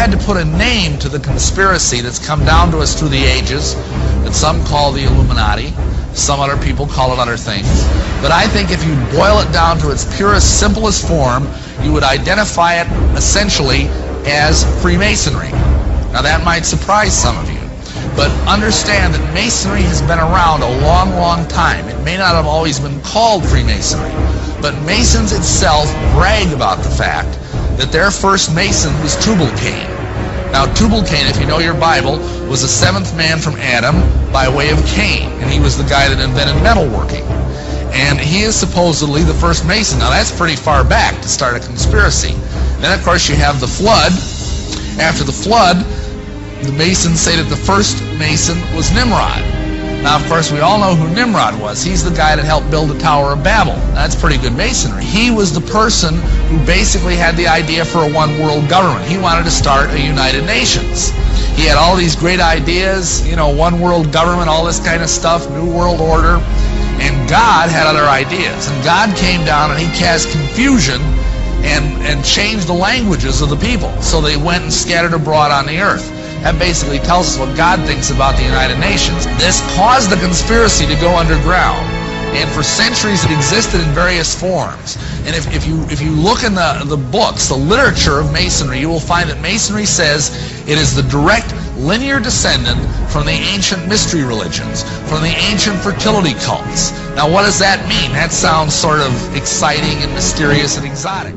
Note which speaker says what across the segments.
Speaker 1: had to put a name to the conspiracy that's come down to us through the ages, that some call the Illuminati, some other people call it other things. But I think if you boil it down to its purest, simplest form, you would identify it essentially as Freemasonry. Now that might surprise some of you, but understand that Masonry has been around a long, long time. It may not have always been called Freemasonry, but Masons itself brag about the fact that their first Mason was Tubal-Cain. Now Tubal-Cain, if you know your Bible, was the seventh man from Adam by way of Cain, and he was the guy that invented metalworking. And he is supposedly the first Mason. Now that's pretty far back to start a conspiracy. Then of course you have the flood. After the flood, the Masons say that the first Mason was Nimrod. Now of course we all know who Nimrod was. He's the guy that helped build the Tower of Babel. That's pretty good Masonry. He was the person who basically had the idea for a one world government. He wanted to start a United Nations. He had all these great ideas, you know, one world government, all this kind of stuff, new world order. And God had other ideas. And God came down and he cast confusion and changed the languages of the people. So they went and scattered abroad on the earth. That basically tells us what God thinks about the United Nations. This caused the conspiracy to go underground. And for centuries it existed in various forms. And if you look in the books, the literature of Masonry, you will find that Masonry says it is the direct linear descendant from the ancient mystery religions, from the ancient fertility cults. Now what does that mean? That sounds sort of exciting and mysterious and exotic.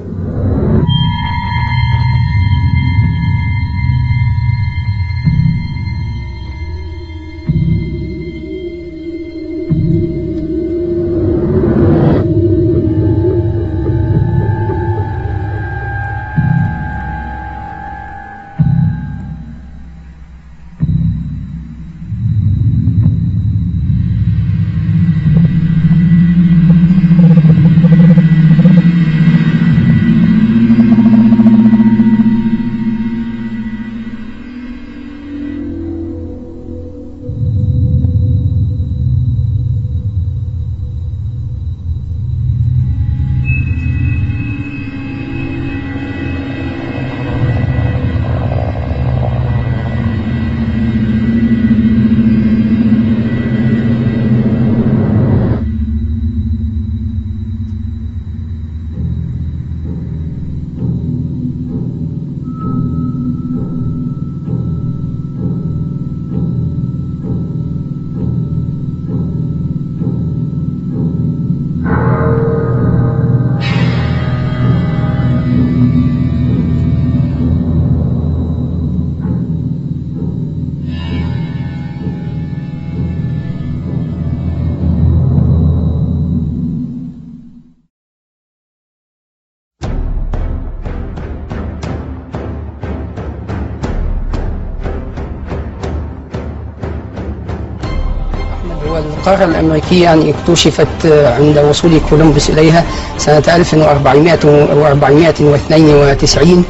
Speaker 2: القارة الأمريكية يعني اكتشفت عند وصول كولومبوس إليها سنة 1492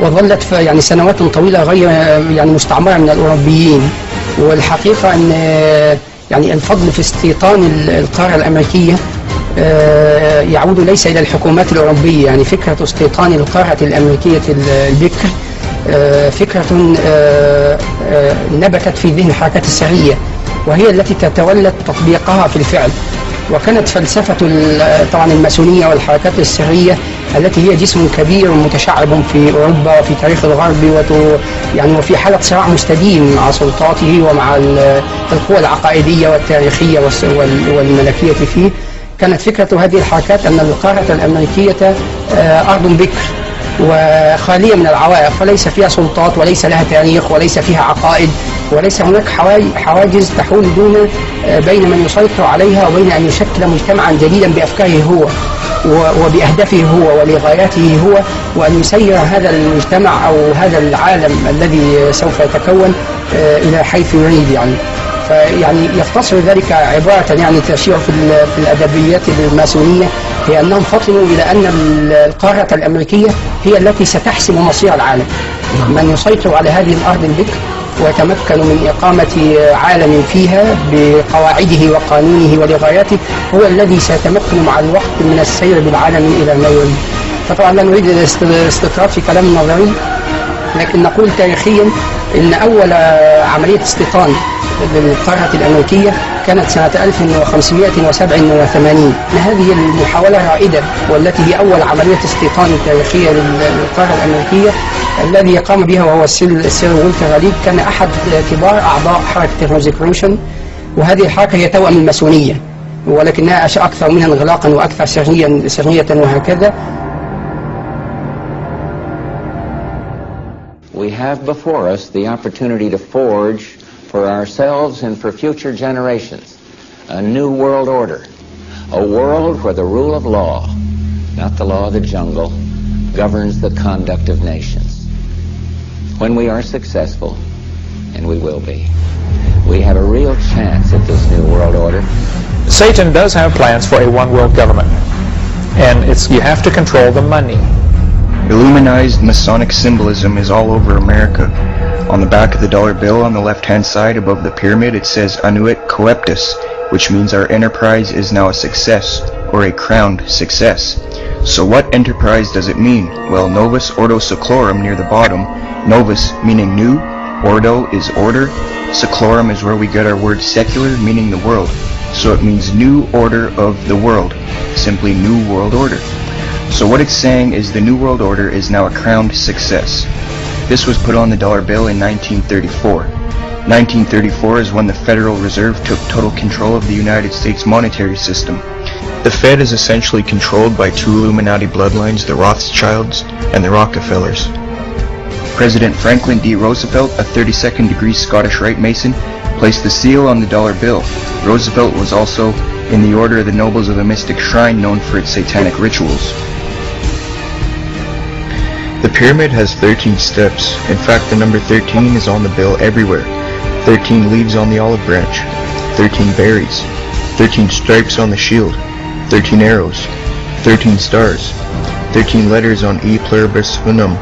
Speaker 2: وظلت يعني سنوات طويلة غير يعني مستعمرة من الأوروبيين. والحقيقة أن يعني الفضل في استيطان القارة الأمريكية يعود ليس إلى الحكومات الأوروبية. يعني فكرة استيطان القارة الأمريكية البكر فكرة نبتت في ذهن الحركات السرية، وهي التي تتولد تطبيقها في الفعل. وكانت فلسفة طبعا الماسونية والحركات السرية التي هي جسم كبير متشعب في أوروبا وفي تاريخ الغرب يعني وفي حالة صراع مستديم مع سلطاته ومع القوى العقائدية والتاريخية والملكية فيه. كانت فكرة هذه الحركات أن القارة الأمريكية أرض بكر وخالية من العوائق، فليس فيها سلطات وليس لها تاريخ وليس فيها عقائد وليس هناك حواجز تحول بين من يسيطر عليها وبين أن يشكل مجتمعا جديدا بأفكاره هو وبأهدافه هو ولغاياته هو، وأن يسير هذا المجتمع أو هذا العالم الذي سوف يتكون إلى حيث يريد. فيعني يختصر ذلك عبارة يعني تشيع في الأدبيات الماسونية هي أنهم فطنوا إلى أن القارة الأمريكية هي التي ستحسم مصير العالم. من يسيطر على هذه الأرض البكر ويتمكن من إقامة عالم فيها بقواعده وقانونه ولغاياته هو الذي سيتمكن مع الوقت من السير بالعالم إلى ما يريد. فطبعا لا نريد الاستطراد في كلام نظري، لكن نقول تاريخيا ان اول عملية استيطان للقارة الامريكية كانت سنة 1587. هذه المحاولة رائدة والتي هي اول عملية استيطان تاريخية للقارة الامريكية الذي قام بها وهو السير والتر راليد. كان احد كبار اعضاء حركة الروزيكروشن، وهذه الحركة هي توأم الماسونية ولكنها اكثر منها انغلاقا واكثر سرية وهكذا.
Speaker 3: We have before us the opportunity to forge for ourselves and for future generations a new world order, a world where the rule of law, not the law of the jungle, governs the conduct of nations. When we are successful, and we will be, we have a real chance at this new world order.
Speaker 4: Satan does have plans for a one-world government, and you have to control the money.
Speaker 5: Illuminized Masonic symbolism is all over America. On the back of the dollar bill on the left-hand side above the pyramid it says Annuit Coeptus, which means our enterprise is now a success, or a crowned success. So what enterprise does it mean? Well, Novus Ordo Seclorum near the bottom, Novus meaning new, Ordo is order, Seclorum is where we get our word secular, meaning the world. So it means new order of the world, simply new world order. So what it's saying is the New World Order is now a crowned success. This was put on the dollar bill in 1934. 1934 is when the Federal Reserve took total control of the United States monetary system. The Fed is essentially controlled by two Illuminati bloodlines, the Rothschilds and the Rockefellers. President Franklin D. Roosevelt, a 32nd degree Scottish Rite Mason, placed the seal on the dollar bill. Roosevelt was also in the Order of the Nobles of a mystic shrine known for its satanic rituals. The pyramid has 13 steps. In fact, the number 13 is on the bill everywhere. 13 leaves on the olive branch, 13 berries, 13 stripes on the shield, 13 arrows, 13 stars, 13 letters on E pluribus unum,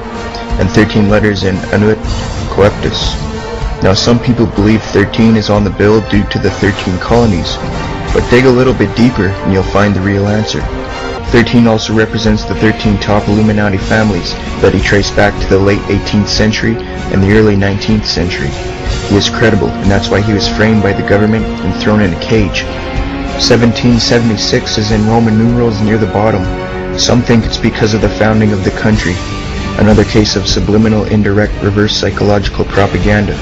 Speaker 5: and 13 letters in Annuit Coeptus. Now some people believe 13 is on the bill due to the 13 colonies, but dig a little bit deeper and you'll find the real answer. 13 also represents the 13 top Illuminati families that he traced back to the late 18th century and the early 19th century. He is credible, and that's why he was framed by the government and thrown in a cage. 1776 is in Roman numerals near the bottom. Some think it's because of the founding of the country. Another case of subliminal, indirect, reverse psychological propaganda.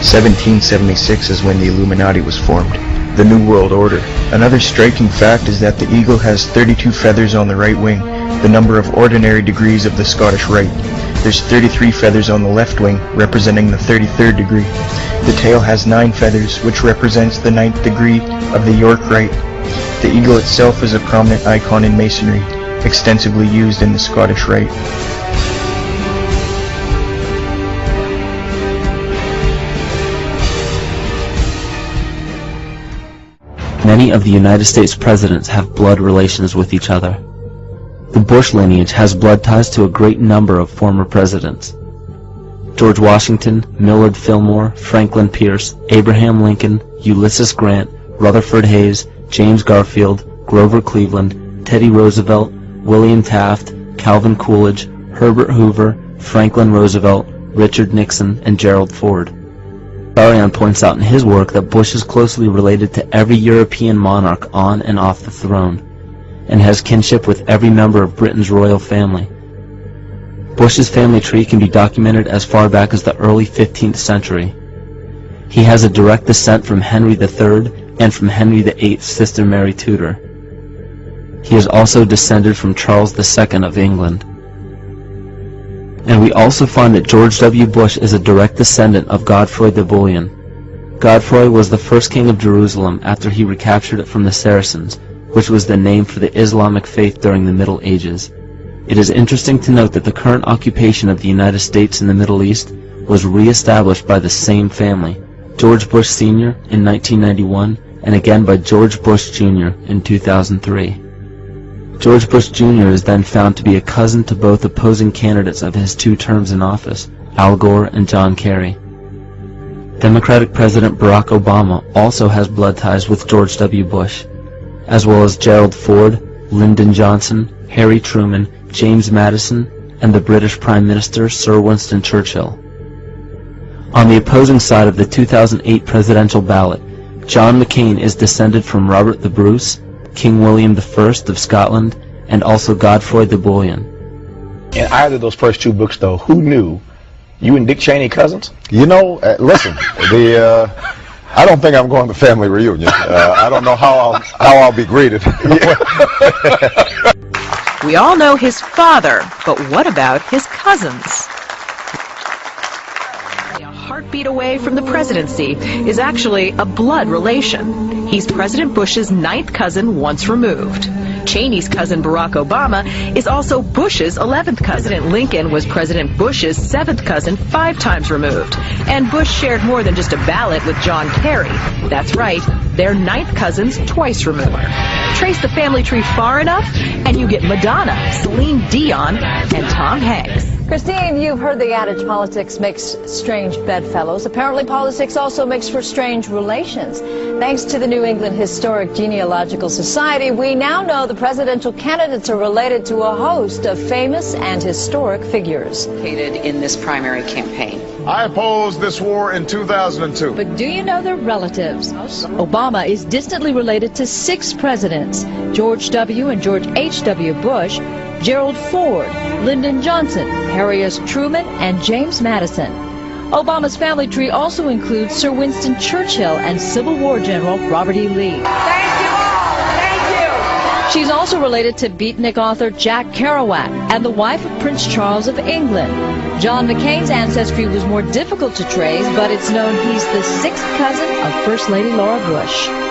Speaker 5: 1776 is when the Illuminati was formed. The New World Order. Another striking fact is that the eagle has 32 feathers on the right wing, the number of ordinary degrees of the Scottish Rite. There's 33 feathers on the left wing, representing the 33rd degree. The tail has 9 feathers, which represents the 9th degree of the York Rite. The eagle itself is a prominent icon in Masonry, extensively used in the Scottish Rite.
Speaker 6: Many of the United States presidents have blood relations with each other. The Bush lineage has blood ties to a great number of former presidents. George Washington, Millard Fillmore, Franklin Pierce, Abraham Lincoln, Ulysses Grant, Rutherford Hayes, James Garfield, Grover Cleveland, Teddy Roosevelt, William Taft, Calvin Coolidge, Herbert Hoover, Franklin Roosevelt, Richard Nixon, and Gerald Ford. Sarian points out in his work that Bush is closely related to every European monarch on and off the throne, and has kinship with every member of Britain's royal family. Bush's family tree can be documented as far back as the early 15th century. He has a direct descent from Henry III and from Henry VIII's sister Mary Tudor. He is also descended from Charles II of England. And we also find that George W. Bush is a direct descendant of Godfrey the Bullion. Godfrey was the first king of Jerusalem after he recaptured it from the Saracens, which was the name for the Islamic faith during the Middle Ages. It is interesting to note that the current occupation of the United States in the Middle East was re-established by the same family, George Bush Sr. in 1991, and again by George Bush Jr. in 2003. George Bush Jr. is then found to be a cousin to both opposing candidates of his 2 terms in office, Al Gore and John Kerry. Democratic President Barack Obama also has blood ties with George W. Bush, as well as Gerald Ford, Lyndon Johnson, Harry Truman, James Madison, and the British Prime Minister Sir Winston Churchill. On the opposing side of the 2008 presidential ballot, John McCain is descended from Robert the Bruce, King William I of Scotland, and also Godfrey the Bullion.
Speaker 7: In either of those first two books, though, who knew you and Dick Cheney cousins?
Speaker 8: You know, listen, I don't think I'm going to the family reunion. I don't know how I'll be greeted.
Speaker 9: We all know his father, but what about his cousins? A heartbeat away from the presidency is actually a blood relation. He's President Bush's 9th cousin once removed. Cheney's cousin Barack Obama is also Bush's 11th cousin. President Lincoln was President Bush's 7th cousin 5 times removed. And Bush shared more than just a ballot with John Kerry. That's right, they're 9th cousins twice removed. Trace the family tree far enough, and you get Madonna, Celine Dion, and Tom Hanks.
Speaker 10: Christine, you've heard the adage politics makes strange bedfellows. Apparently politics also makes for strange relations. Thanks to the New England Historic Genealogical Society, we now know the presidential candidates are related to a host of famous and historic figures.
Speaker 11: In this primary campaign.
Speaker 12: I opposed this war in 2002.
Speaker 10: But do you know their relatives? Obama is distantly related to 6 presidents: George W. and George H.W. Bush, Gerald Ford, Lyndon Johnson, Harry S. Truman, and James Madison. Obama's family tree also includes Sir Winston Churchill and Civil War General Robert E. Lee.
Speaker 11: Thank you all. Thank you.
Speaker 10: She's also related to beatnik author Jack Kerouac and the wife of Prince Charles of England. John McCain's ancestry was more difficult to trace, but it's known he's the 6th cousin of First Lady Laura Bush.